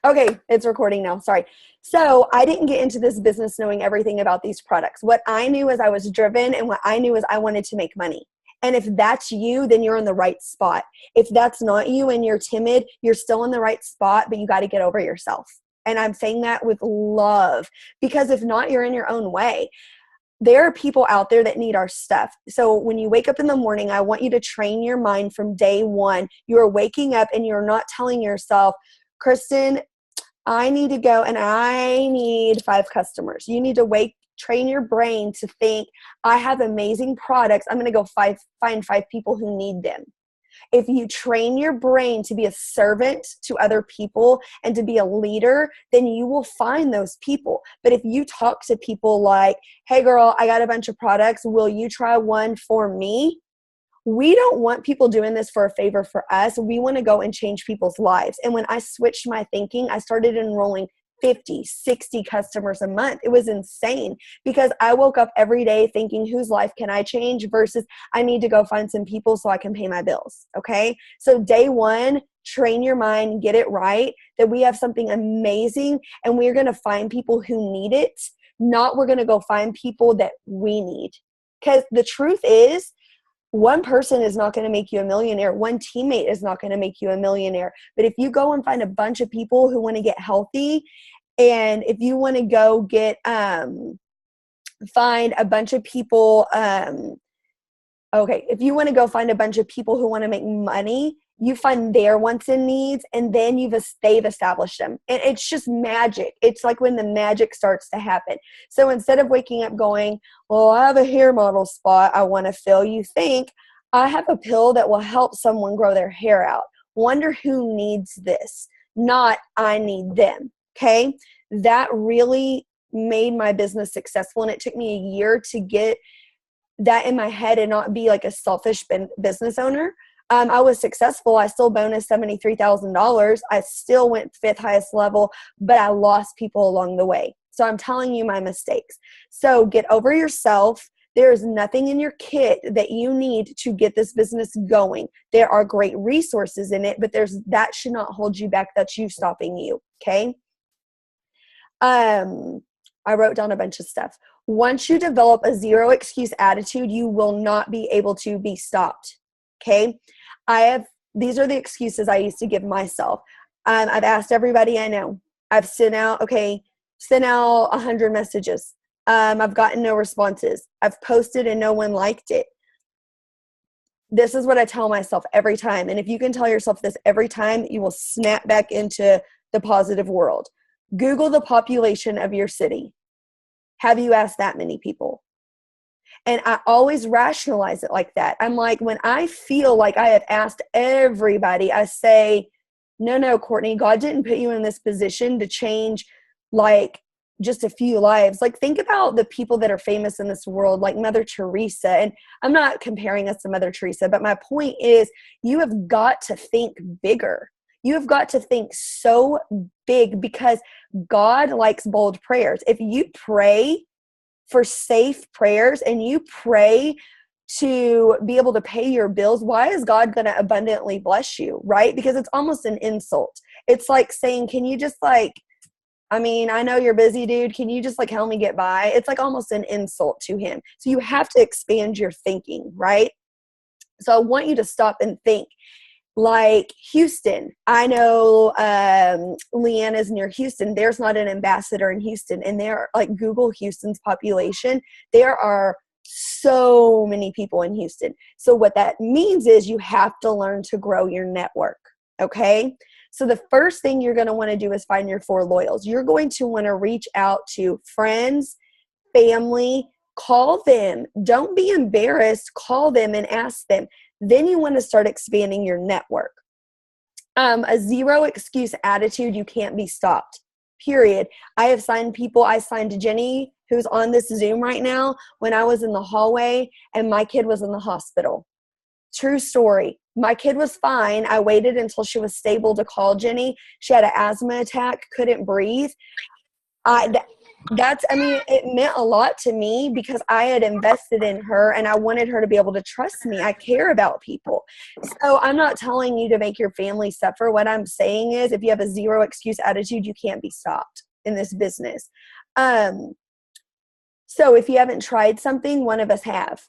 Okay, it's recording now. Sorry. So I didn't get into this business knowing everything about these products. What I knew is I was driven, and what I knew is I wanted to make money. And if that's you, then you're in the right spot. If that's not you and you're timid, you're still in the right spot, but you got to get over yourself. And I'm saying that with love, because if not, you're in your own way. There are people out there that need our stuff. So when you wake up in the morning, I want you to train your mind from day one. You are waking up and you're not telling yourself, Kristen, I need to go and I need 5 customers. You need to train your brain to think, I have amazing products. I'm going to go find 5 people who need them. If you train your brain to be a servant to other people and to be a leader, then you will find those people. But if you talk to people like, hey girl, I got a bunch of products. Will you try one for me? We don't want people doing this for a favor for us. We want to go and change people's lives. And when I switched my thinking, I started enrolling 50, 60 customers a month. It was insane because I woke up every day thinking, whose life can I change versus I need to go find some people so I can pay my bills. Okay. So day one, train your mind, get it right, that we have something amazing and we're going to find people who need it, not we're going to go find people that we need. Because the truth is, one person is not going to make you a millionaire. One teammate is not going to make you a millionaire. But if you go and find a bunch of people who want to get healthy, and if you want to go get, find a bunch of people, if you want to go find a bunch of people who want to make money, you find their wants and needs, and then they've established them. And it's just magic. It's like when the magic starts to happen. So instead of waking up going, well, I have a hair model spot I want to fill, you think, I have a pill that will help someone grow their hair out. Wonder who needs this, not I need them. Okay? That really made my business successful, and it took me a year to get that in my head and not be like a selfish business owner. I was successful. I still bonus $73,000. I still went 5th highest level, but I lost people along the way. So I'm telling you my mistakes. So get over yourself. There is nothing in your kit that you need to get this business going. There are great resources in it, but that should not hold you back. That's you stopping you. Okay. I wrote down a bunch of stuff. Once you develop a zero excuse attitude, you will not be able to be stopped. Okay. These are the excuses I used to give myself. I've asked everybody I know. I've sent out 100 messages. I've gotten no responses. I've posted and no one liked it. This is what I tell myself every time. And if you can tell yourself this every time, you will snap back into the positive world. Google the population of your city. Have you asked that many people? And I always rationalize it like that. I'm like, when I feel like I have asked everybody, I say, no, Courtney, God didn't put you in this position to change like just a few lives. Like, think about the people that are famous in this world, like Mother Teresa. And I'm not comparing us to Mother Teresa, but my point is you have got to think bigger. You have got to think so big because God likes bold prayers. If you pray for safe prayers and you pray to be able to pay your bills, why is God going to abundantly bless you, right? Because it's almost an insult. It's like saying, can you just I know you're busy, dude. Can you just help me get by? It's like almost an insult to him. So you have to expand your thinking, right? So I want you to stop and think. Like Houston, I know Leanna's near Houston. There's not an ambassador in Houston. And there, Google Houston's population. There are so many people in Houston. So what that means is you have to learn to grow your network, okay? So the first thing you're going to want to do is find your 4 loyals. You're going to want to reach out to friends, family, call them. Don't be embarrassed. Call them and ask them. Then you want to start expanding your network. A zero excuse attitude, you can't be stopped, period. I have signed people. I signed Jenny, who's on this Zoom right now, when I was in the hallway and my kid was in the hospital. True story. My kid was fine. I waited until she was stable to call Jenny. She had an asthma attack, couldn't breathe. I mean, it meant a lot to me because I had invested in her and I wanted her to be able to trust me. I care about people. So I'm not telling you to make your family suffer. What I'm saying is if you have a zero excuse attitude, you can't be stopped in this business. Um, so if you haven't tried something, one of us have.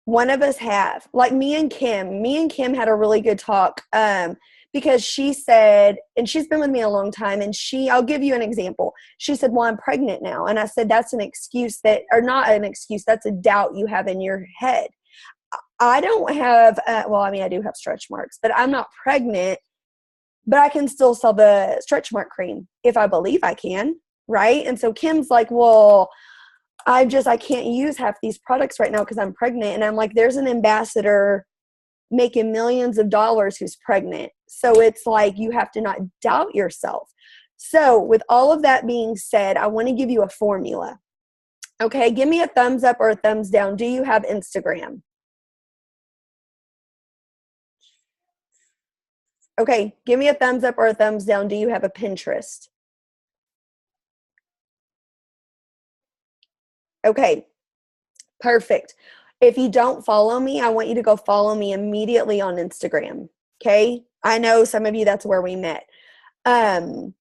One of us have. Like me and Kim. Me and Kim had a really good talk. Because she said, and she's been with me a long time, and I'll give you an example. She said, well, I'm pregnant now. And I said, that's an excuse or not an excuse, that's a doubt you have in your head. I don't have, I do have stretch marks, but I'm not pregnant, but I can still sell the stretch mark cream if I believe I can, right? And so Kim's like, well, I can't use half these products right now because I'm pregnant. And I'm like, there's an ambassador making millions of dollars who's pregnant. So it's like you have to not doubt yourself. So with all of that being said, I want to give you a formula. Okay, give me a thumbs up or a thumbs down. Do you have Instagram? Okay, give me a thumbs up or a thumbs down. Do you have a Pinterest? Okay, perfect. If you don't follow me, I want you to go follow me immediately on Instagram. Okay, I know some of you, that's where we met. And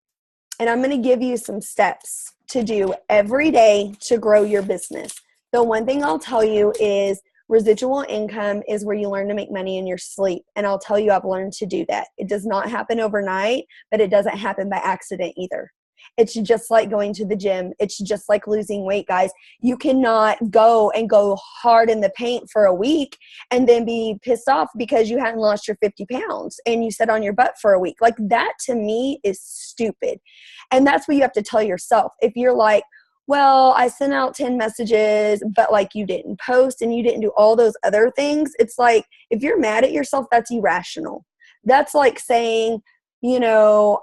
I'm going to give you some steps to do every day to grow your business. The one thing I'll tell you is residual income is where you learn to make money in your sleep. And I'll tell you, I've learned to do that. It does not happen overnight, but it doesn't happen by accident either. It's just like going to the gym. It's just like losing weight, guys. You cannot go hard in the paint for a week and then be pissed off because you hadn't lost your 50 pounds and you sat on your butt for a week. Like that to me is stupid. And that's what you have to tell yourself. If you're like, well, I sent out 10 messages, but like you didn't post and you didn't do all those other things. It's like, if you're mad at yourself, that's irrational. That's like saying, you know,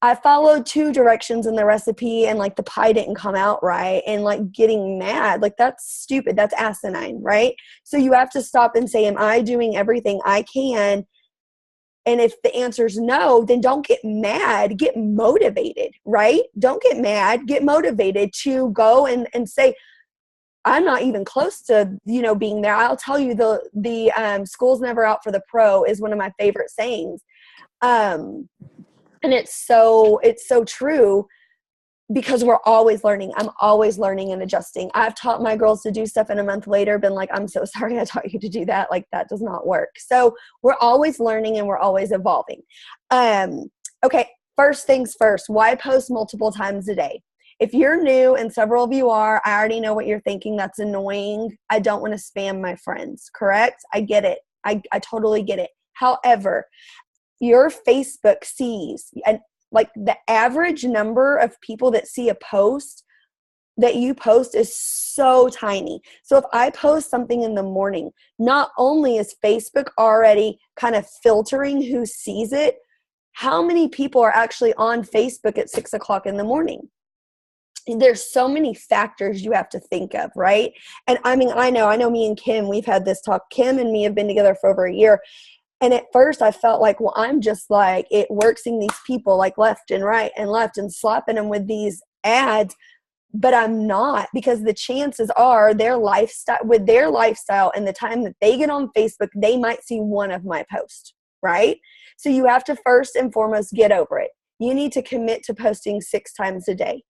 I followed 2 directions in the recipe and like the pie didn't come out right and like getting mad. Like that's stupid. That's asinine, right? So you have to stop and say, am I doing everything I can? And if the answer is no, then don't get mad, get motivated, right? Don't get mad, get motivated to go and say, I'm not even close to, being there. I'll tell you the school's never out for the pro is one of my favorite sayings. And it's so true because we're always learning. I'm always learning and adjusting. I've taught my girls to do stuff and a month later been like, I'm so sorry I taught you to do that. Like that does not work. So we're always learning and we're always evolving. Okay. First things first, why post multiple times a day? If you're new, and several of you are, I already know what you're thinking. That's annoying. I don't want to spam my friends, correct? I get it. I totally get it. However, your Facebook sees, and like the average number of people that see a post that you post is so tiny. So if I post something in the morning, not only is Facebook already kind of filtering who sees it, how many people are actually on Facebook at 6 o'clock in the morning? There's so many factors you have to think of, right? And I mean, I know me and Kim, we've had this talk. Kim and me have been together for over a year. And at first I felt like, well, I'm just like it working these people like left and right and left and slapping them with these ads. But I'm not, because the chances are their lifestyle and the time that they get on Facebook, they might see one of my posts, right? So you have to first and foremost get over it. You need to commit to posting 6 times a day.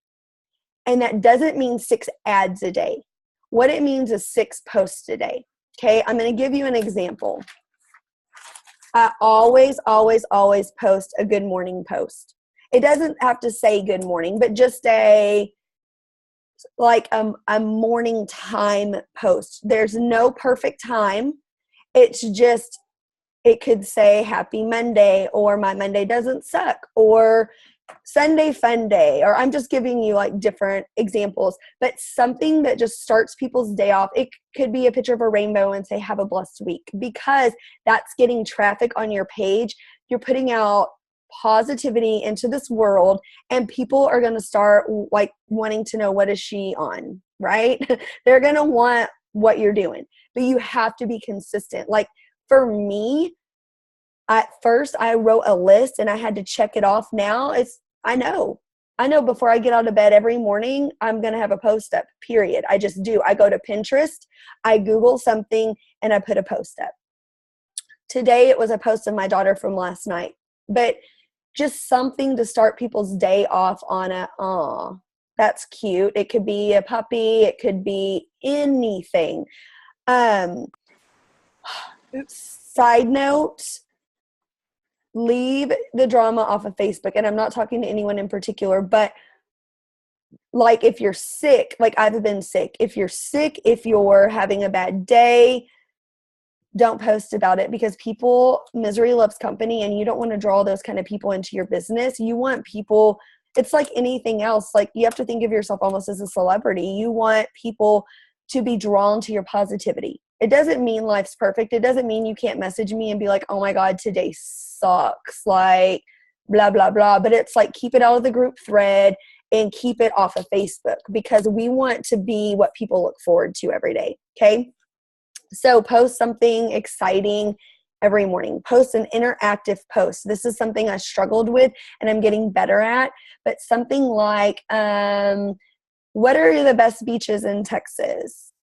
And that doesn't mean 6 ads a day. What it means is 6 posts a day. Okay, I'm going to give you an example. I always, always, always post a good morning post. It doesn't have to say good morning, but just a morning time post. There's no perfect time. It's just, it could say happy Monday, or my Monday doesn't suck, or Sunday fun day, or I'm just giving you like different examples, but something that just starts people's day off. It could be a picture of a rainbow and say, have a blessed week, because that's getting traffic on your page. You're putting out positivity into this world, and people are going to start like wanting to know, what is she on, right? They're going to want what you're doing, but you have to be consistent. Like for me, at first I wrote a list and I had to check it off. Now I know I know before I get out of bed every morning, I'm going to have a post up, period. I just do. I go to Pinterest, I Google something, and I put a post up. Today, it was a post of my daughter from last night, but just something to start people's day off on a, aw, that's cute. It could be a puppy. It could be anything. Um, Side note, leave the drama off of Facebook. And I'm not talking to anyone in particular, but like if you're sick, like I've been sick, if you're sick, if you're having a bad day, don't post about it, because misery loves company, and you don't want to draw those kind of people into your business. You want people, it's like anything else. Like you have to think of yourself almost as a celebrity. You want people to be drawn to your positivity. It doesn't mean life's perfect. It doesn't mean you can't message me and be like, oh my God, today sucks, like blah, blah, blah. But it's like, keep it out of the group thread and keep it off of Facebook, because we want to be what people look forward to every day. Okay. So post something exciting every morning. Post an interactive post. This is something I struggled with and I'm getting better at, but something like, what are the best beaches in Texas?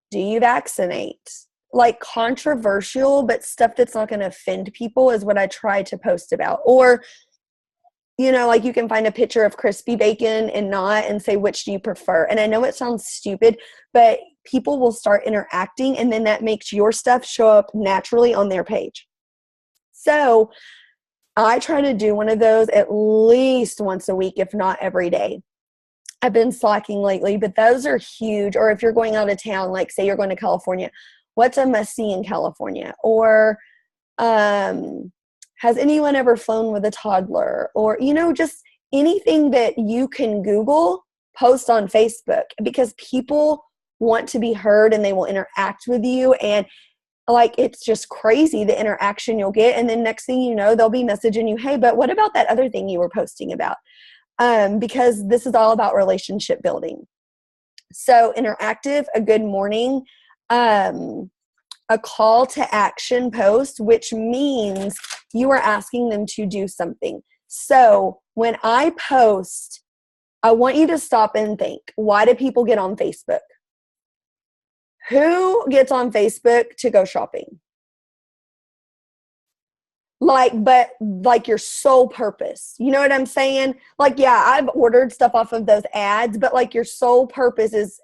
Do you vaccinate? Like controversial, but stuff that's not going to offend people is what I try to post about. Or, you know, like you can find a picture of crispy bacon and not, and say, which do you prefer? And I know it sounds stupid, but people will start interacting, and then that makes your stuff show up naturally on their page. So I try to do one of those at least once a week, if not every day. I've been slacking lately, but those are huge. Or if you're going out of town, like say you're going to California, what's a must-see in California? Or has anyone ever flown with a toddler? Or, you know, just anything that you can Google, post on Facebook, because people want to be heard and they will interact with you. And like, it's just crazy the interaction you'll get. And then next thing you know, they'll be messaging you, hey, but what about that other thing you were posting about? Because this is all about relationship building. So interactive, a good morning, a call to action post, which means you are asking them to do something. So when I post, I want you to stop and think, why do people get on Facebook? Who gets on Facebook to go shopping? But your sole purpose. You know what I'm saying? Like, yeah, I've ordered stuff off of those ads, but like your sole purpose is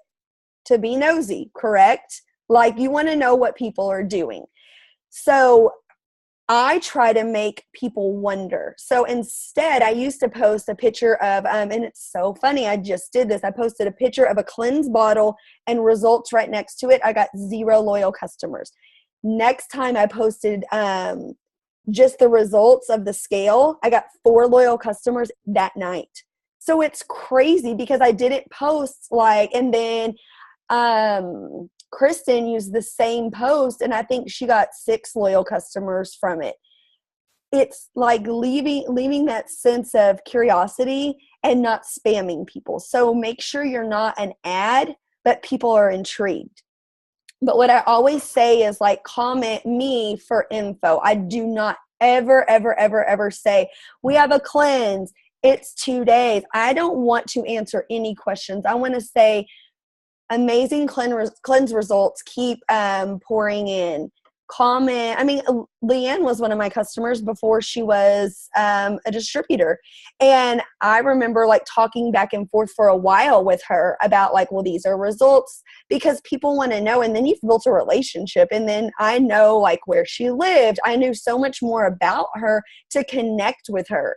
to be nosy, correct? Like you want to know what people are doing. So I try to make people wonder. So instead, I used to post a picture of, and it's so funny, I just did this. I posted a picture of a cleanse bottle and results right next to it. I got 0 loyal customers. Next time I posted just the results of the scale, I got 4 loyal customers that night. So it's crazy because I didn't post and then Kristen used the same post and I think she got 6 loyal customers from it. It's like leaving that sense of curiosity and not spamming people. So make sure you're not an ad, but people are intrigued. But what I always say is comment me for info. I do not ever, ever, ever, ever say, we have a cleanse, it's 2 days. I don't want to answer any questions. I want to say, amazing cleanse results, keep pouring in. Comment. I mean, Leanne was one of my customers before she was a distributor. And I remember talking back and forth for a while with her about well, these are results, because people want to know. And then you've built a relationship. And then I know where she lived. I knew so much more about her to connect with her.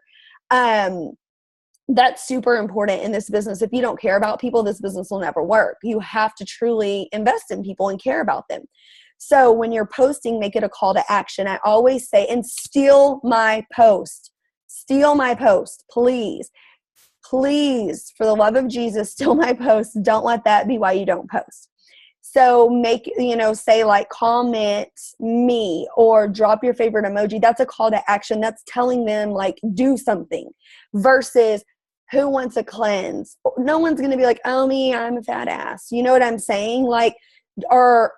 That's super important in this business. If you don't care about people, this business will never work. You have to truly invest in people and care about them. So when you're posting, make it a call to action. I always say, and steal my post. Steal my post, please. Please, for the love of Jesus, steal my post. Don't let that be why you don't post. So say comment me or drop your favorite emoji. That's a call to action. That's telling them do something, versus who wants a cleanse? No one's going to be like, oh, me, I'm a fat ass. You know what I'm saying? Or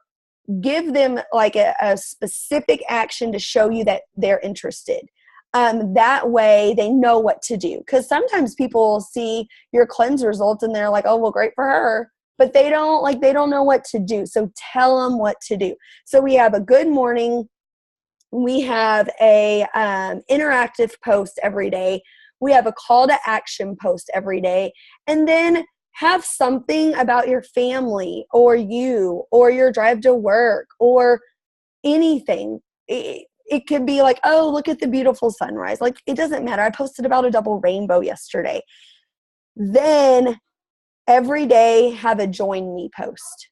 give them a specific action to show you that they're interested. That way they know what to do. Because sometimes people see your cleanse results and they're like, oh, well, great for her. But they don't know what to do. So tell them what to do. So we have a good morning. We have a interactive post every day. We have a call to action post every day. And then have something about your family or you or your drive to work or anything. It could be like, oh, look at the beautiful sunrise. Like, it doesn't matter. I posted about a double rainbow yesterday. Then every day have a join me post.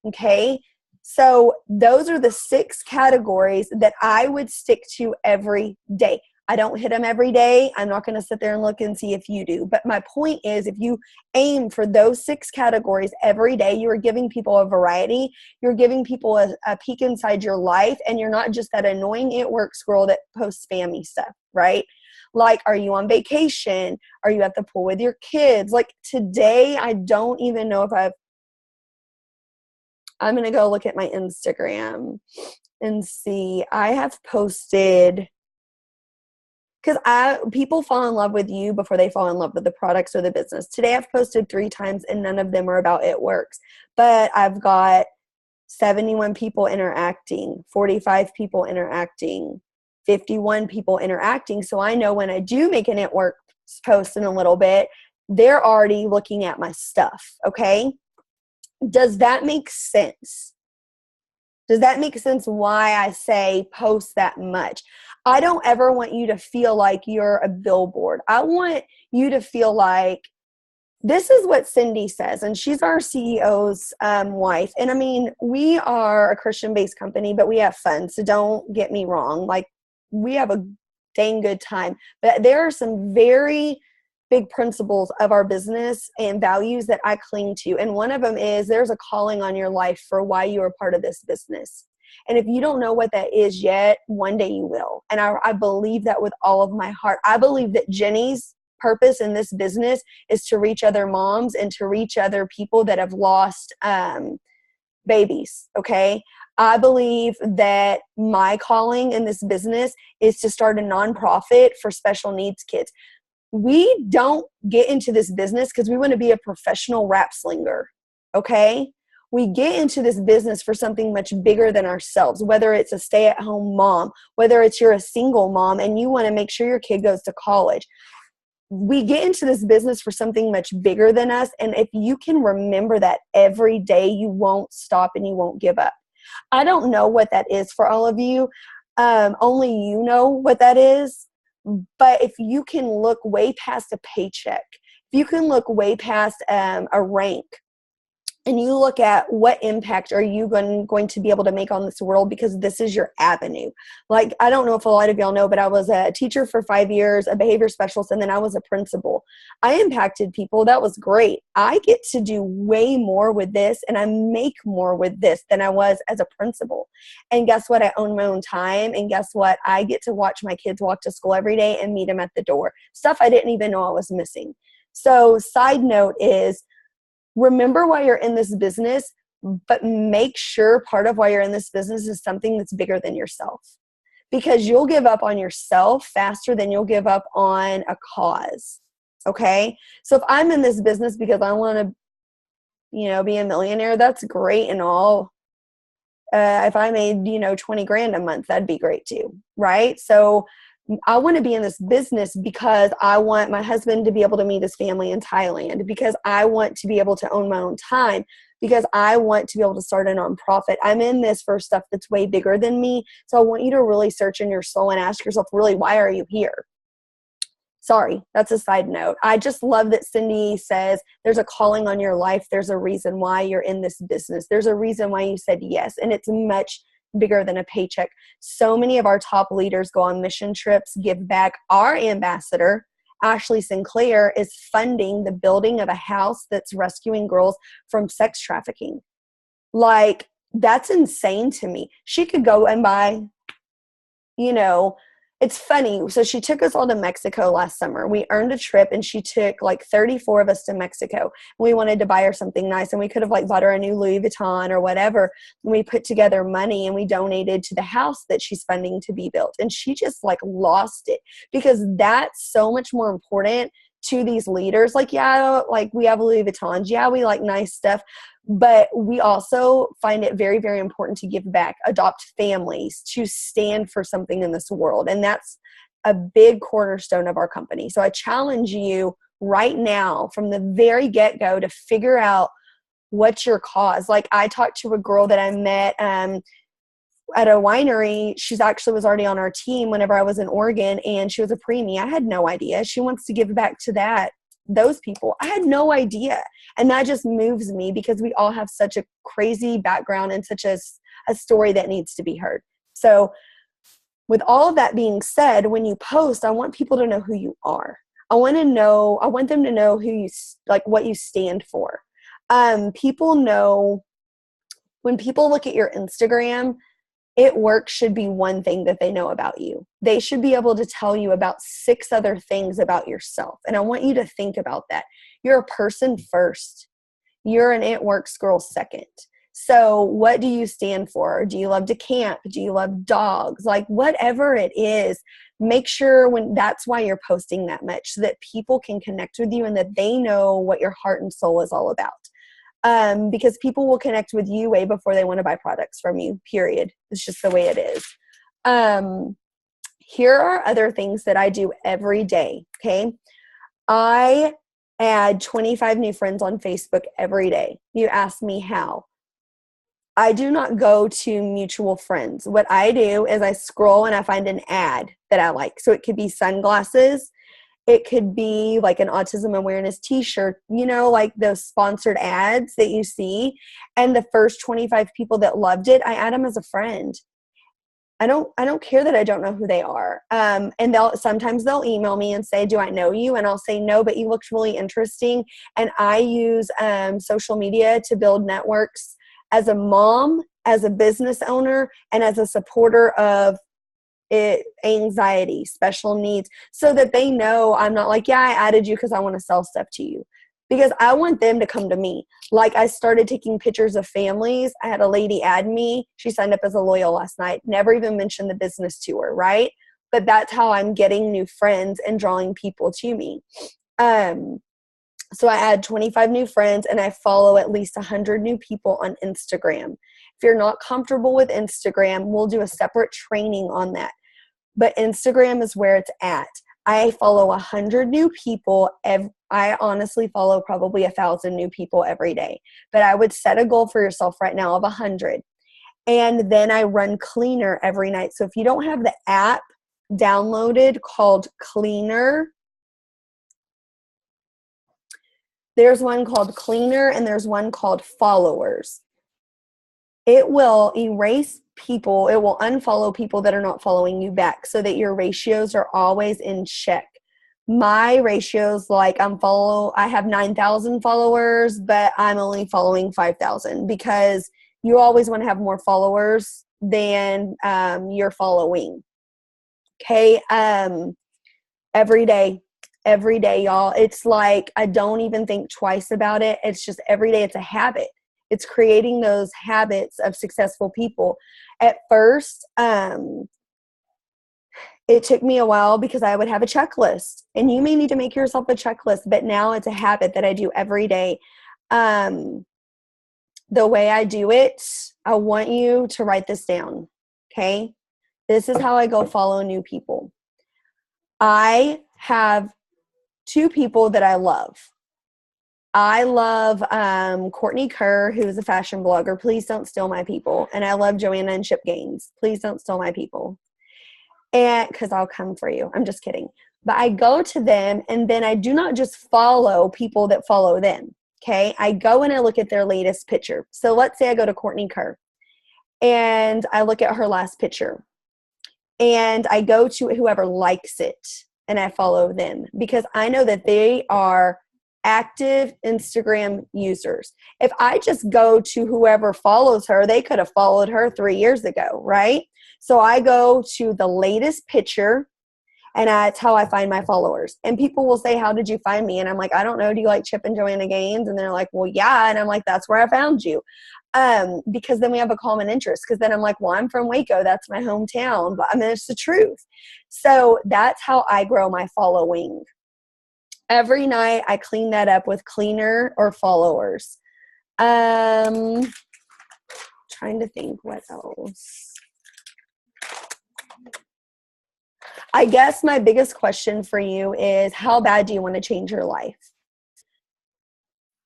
Okay. So those are the 6 categories that I would stick to every day. I don't hit them every day. I'm not going to sit there and look and see if you do. But my point is, if you aim for those 6 categories every day, you are giving people a variety. You're giving people a peek inside your life, and you're not just that annoying It Works girl that posts spammy stuff, right? Like, are you on vacation? Are you at the pool with your kids? Like today, I don't even know if I'm going to go look at my Instagram and see. I have posted, because people fall in love with you before they fall in love with the products or the business. Today I've posted 3 times and none of them are about It Works. But I've got 71 people interacting, 45 people interacting, 51 people interacting. So I know when I do make an It Works post in a little bit, they're already looking at my stuff, okay? Does that make sense? Does that make sense why I say post that much? I don't ever want you to feel like you're a billboard. I want you to feel like this is what Cindy says, and she's our CEO's wife. And I mean, we are a Christian-based company, but we have fun. So don't get me wrong. Like, we have a dang good time. But there are some very big principles of our business and values that I cling to. And one of them is there's a calling on your life for why you are part of this business. And if you don't know what that is yet, one day you will. And I believe that with all of my heart. I believe that Jenny's purpose in this business is to reach other moms and to reach other people that have lost babies, okay? I believe that my calling in this business is to start a nonprofit for special needs kids. We don't get into this business because we want to be a professional rap slinger, okay? We get into this business for something much bigger than ourselves, whether it's a stay-at-home mom, whether it's you're a single mom and you want to make sure your kid goes to college. We get into this business for something much bigger than us, and if you can remember that every day, you won't stop and you won't give up. I don't know what that is for all of you. Only you know what that is. But if you can look way past a paycheck, if you can look way past a rank, and you look at what impact are you going to be able to make on this world, because this is your avenue. Like, I don't know if a lot of y'all know, but I was a teacher for 5 years, a behavior specialist, and then I was a principal. I impacted people. That was great. I get to do way more with this, and I make more with this than I was as a principal. And guess what? I own my own time, and guess what? I get to watch my kids walk to school every day and meet them at the door. Stuff I didn't even know I was missing. So, side note is, remember why you're in this business, but make sure part of why you're in this business is something that's bigger than yourself. Because you'll give up on yourself faster than you'll give up on a cause. Okay? So if I'm in this business because I want to, be a millionaire, that's great and all. If I made, 20 grand a month, that'd be great too. Right? So I want to be in this business because I want my husband to be able to meet his family in Thailand, because I want to be able to own my own time, because I want to be able to start a nonprofit. I'm in this for stuff that's way bigger than me. So I want you to really search in your soul and ask yourself, really, why are you here? Sorry, that's a side note. I just love that Cindy says there's a calling on your life. There's a reason why you're in this business. There's a reason why you said yes. And it's much bigger than a paycheck. So many of our top leaders go on mission trips, give back. Our ambassador, Ashley Sinclair, is funding the building of a house that's rescuing girls from sex trafficking. Like, that's insane to me. She could go and buy, it's funny. So she took us all to Mexico last summer. We earned a trip and she took like 34 of us to Mexico. We wanted to buy her something nice and we could have like bought her a new Louis Vuitton or whatever. And we put together money and we donated to the house that she's funding to be built. And she just like lost it because that's so much more important to these leaders. Like, yeah, like we have Louis Vuittons. Yeah, we like nice stuff. But we also find it very, very important to give back, adopt families, to stand for something in this world. And that's a big cornerstone of our company. So I challenge you right now from the very get-go to figure out what's your cause. Like I talked to a girl that I met at a winery. She's actually was already on our team whenever I was in Oregon, and she was a preemie. I had no idea. She wants to give back to those people. I had no idea. And that just moves me because we all have such a crazy background and such a story that needs to be heard. So with all of that being said, when you post, I want people to know who you are. I want them to know who you, like what you stand for. People know when people look at your Instagram, work should be one thing that they know about you. They should be able to tell you about 6 other things about yourself. And I want you to think about that. You're a person first. You're an It Works girl second. So what do you stand for? Do you love to camp? Do you love dogs? Like whatever it is, make sure that's why you're posting that much, so that people can connect with you and that they know what your heart and soul is all about. Because people will connect with you way before they want to buy products from you, period. It's just the way it is. Here are other things that I do every day, okay? I add 25 new friends on Facebook every day. You ask me how. I do not go to mutual friends. What I do is I scroll and I find an ad that I like. So it could be sunglasses. It could be like an autism awareness t-shirt, like those sponsored ads that you see. And the first 25 people that loved it, I add them as a friend. I don't care that I don't know who they are. And sometimes they'll email me and say, do I know you? And I'll say, no, but you looked really interesting. And I use social media to build networks as a mom, as a business owner, and as a supporter of anxiety, special needs, so that they know I'm not like, yeah, I added you because I want to sell stuff to you, because I want them to come to me. Like I started taking pictures of families. I had a lady add me. She signed up as a loyal last night, never even mentioned the business to her, right? But that's how I'm getting new friends and drawing people to me. So I add 25 new friends and I follow at least 100 new people on Instagram. If you're not comfortable with Instagram, we'll do a separate training on that. But Instagram is where it's at. I follow 100 new people. I honestly follow probably 1,000 new people every day. But I would set a goal for yourself right now of 100. And then I run Cleaner every night. So if you don't have the app downloaded called Cleaner, there's one called Cleaner and there's one called Followers. It will erase people. It will unfollow people that are not following you back so that your ratios are always in check. My ratios, like I have 9,000 followers, but I'm only following 5,000 because you always want to have more followers than you're following. Okay. Every day, y'all. It's like, I don't even think twice about it. It's just every day. It's a habit. It's creating those habits of successful people. At first, it took me a while because I would have a checklist, and you may need to make yourself a checklist, but now it's a habit that I do every day. The way I do it, I want you to write this down. Okay. This is how I go follow new people. I have 2 people that I love. I love Courtney Kerr, who is a fashion blogger. Please don't steal my people. And I love Joanna and Chip Gaines. Please don't steal my people. And because I'll come for you. I'm just kidding. But I go to them, and then I do not just follow people that follow them. Okay. I go and I look at their latest picture. So let's say I go to Courtney Kerr and I look at her last picture, and I go to whoever likes it and I follow them because I know that they are active Instagram users. If I just go to whoever follows her, they could have followed her 3 years ago, right? So I go to the latest picture And that's how I find my followers. And people will say, how did you find me? And I'm like, I don't know. Do you like Chip and Joanna Gaines? And they're like, well, yeah. And I'm like, that's where I found you. Because then we have a common interest. Because then I'm like, well, I'm from Waco. That's my hometown. But I mean, it's the truth. So that's how I grow my following. Every night I clean that up with cleaner or followers. Trying to think what else. I guess my biggest question for you is, how bad do you want to change your life?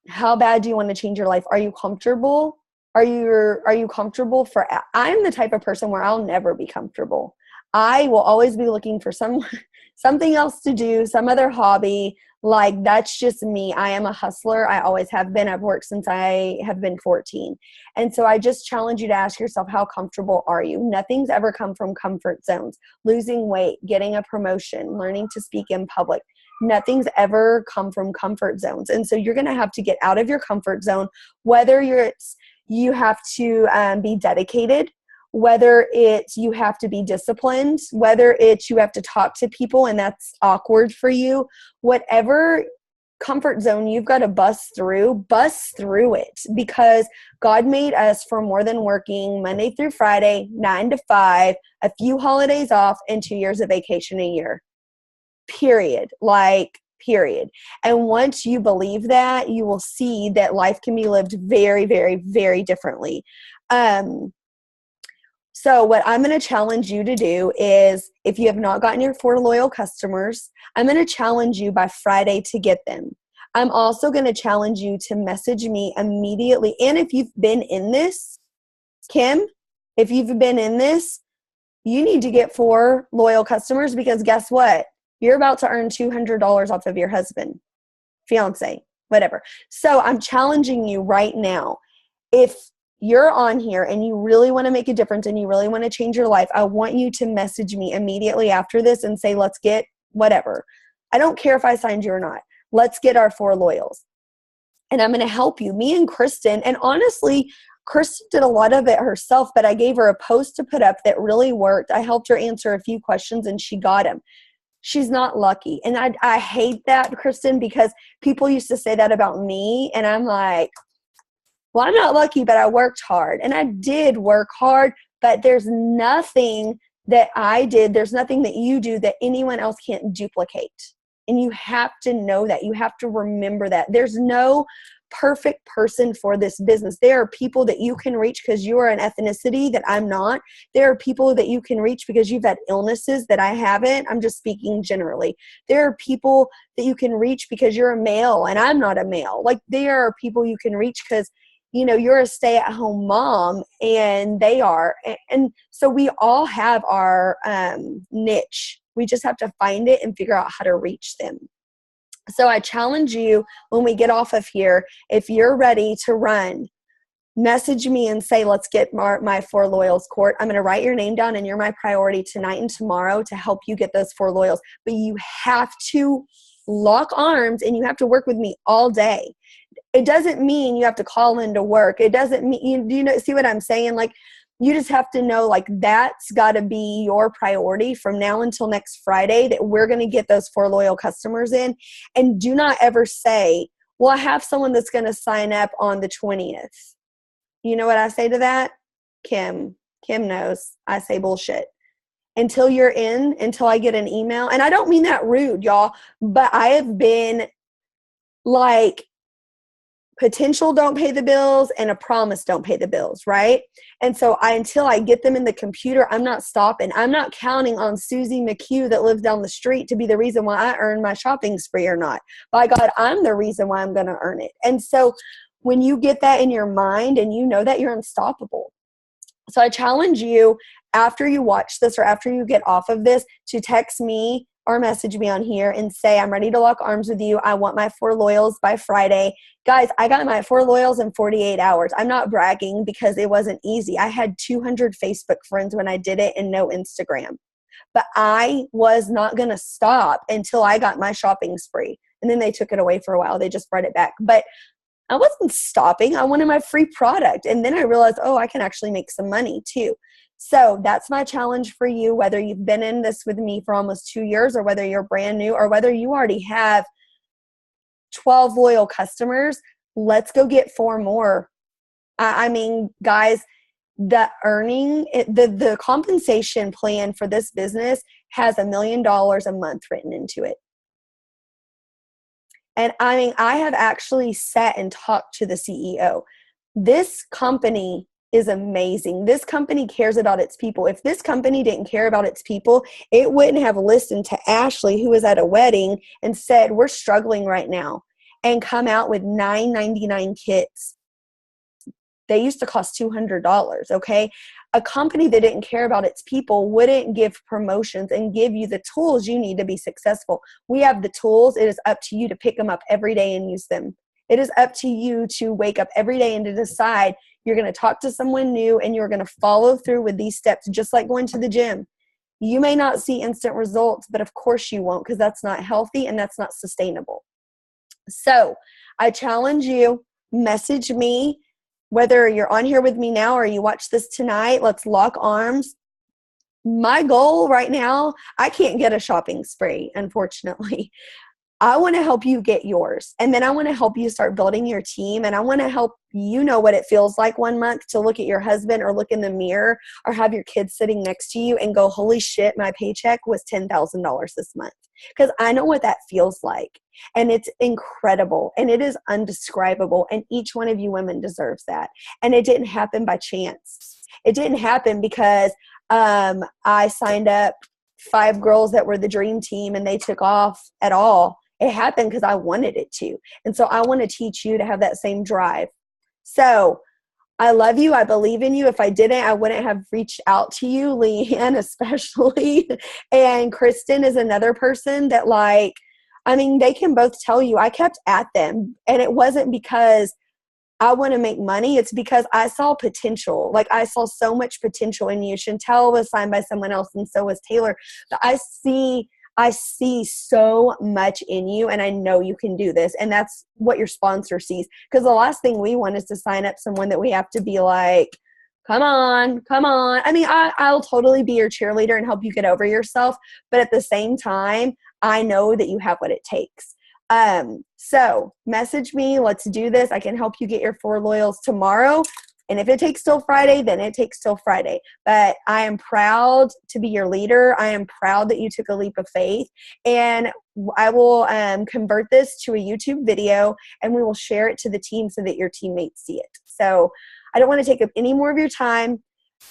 How bad do you want to change your life? Are you comfortable? Are you comfortable I'm the type of person where I'll never be comfortable. I will always be looking for something else to do, some other hobby. Like, that's just me. I am a hustler. I always have been. I've worked since I have been 14. And so I just challenge you to ask yourself, how comfortable are you? Nothing's ever come from comfort zones. Losing weight, getting a promotion, learning to speak in public. Nothing's ever come from comfort zones. And so you're going to have to get out of your comfort zone, whether you have to be dedicated, whether it's you have to be disciplined, whether it's you have to talk to people and that's awkward for you, whatever comfort zone you've got to bust through it, because God made us for more than working Monday through Friday, 9 to 5, a few holidays off, and 2 years of vacation a year. Period. Period. And once you believe that, you will see that life can be lived very, very, very differently. So what I'm going to challenge you to do is, if you have not gotten your 4 loyal customers, I'm going to challenge you by Friday to get them. I'm also going to challenge you to message me immediately. And if you've been in this, Kim, if you've been in this, you need to get 4 loyal customers, because guess what? You're about to earn $200 off of your husband, fiance, whatever. So I'm challenging you right now. If you're on here and you really want to make a difference and you really want to change your life, I want you to message me immediately after this and say, let's get whatever. I don't care if I signed you or not. Let's get our 4 loyals. And I'm going to help you. Me and Kristen, and honestly, Kristen did a lot of it herself, but I gave her a post to put up that really worked. I helped her answer a few questions and she got them. She's not lucky. And I hate that, Kristen, because people used to say that about me. And I'm like, well, I'm not lucky, but I worked hard. And I did work hard, but there's nothing that I did, there's nothing that you do that anyone else can't duplicate. And you have to know that. You have to remember that. There's no perfect person for this business. There are people that you can reach because you are an ethnicity that I'm not. There are people that you can reach because you've had illnesses that I haven't. I'm just speaking generally. There are people that you can reach because you're a male and I'm not a male. Like, there are people you can reach because you're a stay-at-home mom and they are. And so we all have our niche. We just have to find it and figure out how to reach them. So I challenge you, when we get off of here, if you're ready to run, message me and say, let's get my 4 loyals court. I'm going to write your name down and you're my priority tonight and tomorrow to help you get those 4 loyals. But you have to lock arms and you have to work with me all day. It doesn't mean you have to call into work. It doesn't mean, see what I'm saying? Like, you just have to know, like, that's got to be your priority from now until next Friday, that we're going to get those 4 loyal customers in. And do not ever say, well, I have someone that's going to sign up on the 20th. You know what I say to that? Kim knows. I say bullshit. Until you're in, until I get an email. And I don't mean that rude, y'all, but I have been like, potential don't pay the bills and a promise don't pay the bills, right? And so until I get them in the computer, I'm not stopping. I'm not counting on Susie McHugh that lives down the street to be the reason why I earn my shopping spree or not. By God, I'm the reason why I'm going to earn it. And so when you get that in your mind and you know that, you're unstoppable. So I challenge you, after you watch this or after you get off of this, to text me or message me on here and say, I'm ready to lock arms with you. I want my 4 loyals by Friday. Guys, I got my 4 loyals in 48 hours. I'm not bragging because it wasn't easy. I had 200 Facebook friends when I did it and no Instagram. But I was not going to stop until I got my shopping spree. And then they took it away for a while. They just brought it back. But I wasn't stopping. I wanted my free product. And then I realized, oh, I can actually make some money too. So that's my challenge for you, whether you've been in this with me for almost 2 years or whether you're brand new or whether you already have 12 loyal customers. Let's go get 4 more. I mean, guys, the compensation plan for this business has $1 million a month written into it. And I mean, I have actually sat and talked to the CEO. This company is amazing. This company cares about its people. If this company didn't care about its people, it wouldn't have listened to Ashley, who was at a wedding, and said, we're struggling right now, and come out with $9.99 kits. They used to cost $200, okay? A company that didn't care about its people wouldn't give promotions and give you the tools you need to be successful. We have the tools. It is up to you to pick them up every day and use them. It is up to you to wake up every day and to decide you're going to talk to someone new and you're going to follow through with these steps, just like going to the gym. You may not see instant results, but of course you won't, because that's not healthy and that's not sustainable. So I challenge you, message me. Whether you're on here with me now or you watch this tonight, let's lock arms. My goal right now, I can't get a shopping spree, unfortunately. I want to help you get yours. And then I want to help you start building your team. And I want to help you know what it feels like one month to look at your husband or look in the mirror or have your kids sitting next to you and go, holy shit, my paycheck was $10,000 this month. Because I know what that feels like. And it's incredible. And it is undescribable. And each one of you women deserves that. And it didn't happen by chance. It didn't happen because I signed up 5 girls that were the dream team and they took off at all. It happened because I wanted it to. And so I want to teach you to have that same drive. So I love you. I believe in you. If I didn't, I wouldn't have reached out to you, Leanne especially. And Kristen is another person that, like, I mean, they can both tell you I kept at them. And it wasn't because I want to make money. It's because I saw potential. Like, I saw so much potential in you. Chantel was signed by someone else, and so was Taylor. But I see so much in you, and I know you can do this. And that's what your sponsor sees. Because the last thing we want is to sign up someone that we have to be like, come on, come on. I mean, I'll totally be your cheerleader and help you get over yourself. But at the same time, I know that you have what it takes. So message me. Let's do this. I can help you get your 4 loyals tomorrow. And if it takes till Friday, then it takes till Friday. But I am proud to be your leader. I am proud that you took a leap of faith. And I will convert this to a YouTube video, and we will share it to the team so that your teammates see it. So I don't want to take up any more of your time.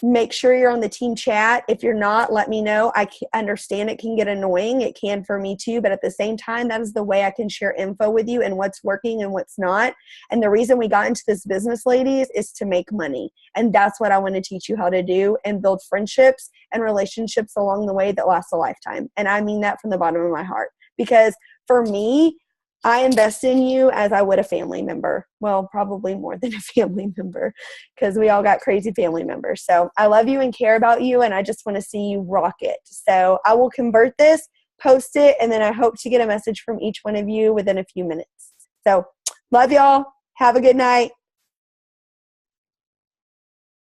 Make sure you're on the team chat. If you're not, let me know. I understand it can get annoying. It can for me too. But at the same time, that is the way I can share info with you and what's working and what's not. And the reason we got into this business, ladies, is to make money. And that's what I want to teach you how to do, and build friendships and relationships along the way that last a lifetime. And I mean that from the bottom of my heart. Because for me, I invest in you as I would a family member. Well, probably more than a family member, because we all got crazy family members. So I love you and care about you, and I just want to see you rock it. So I will convert this, post it, and then I hope to get a message from each one of you within a few minutes. So love y'all. Have a good night.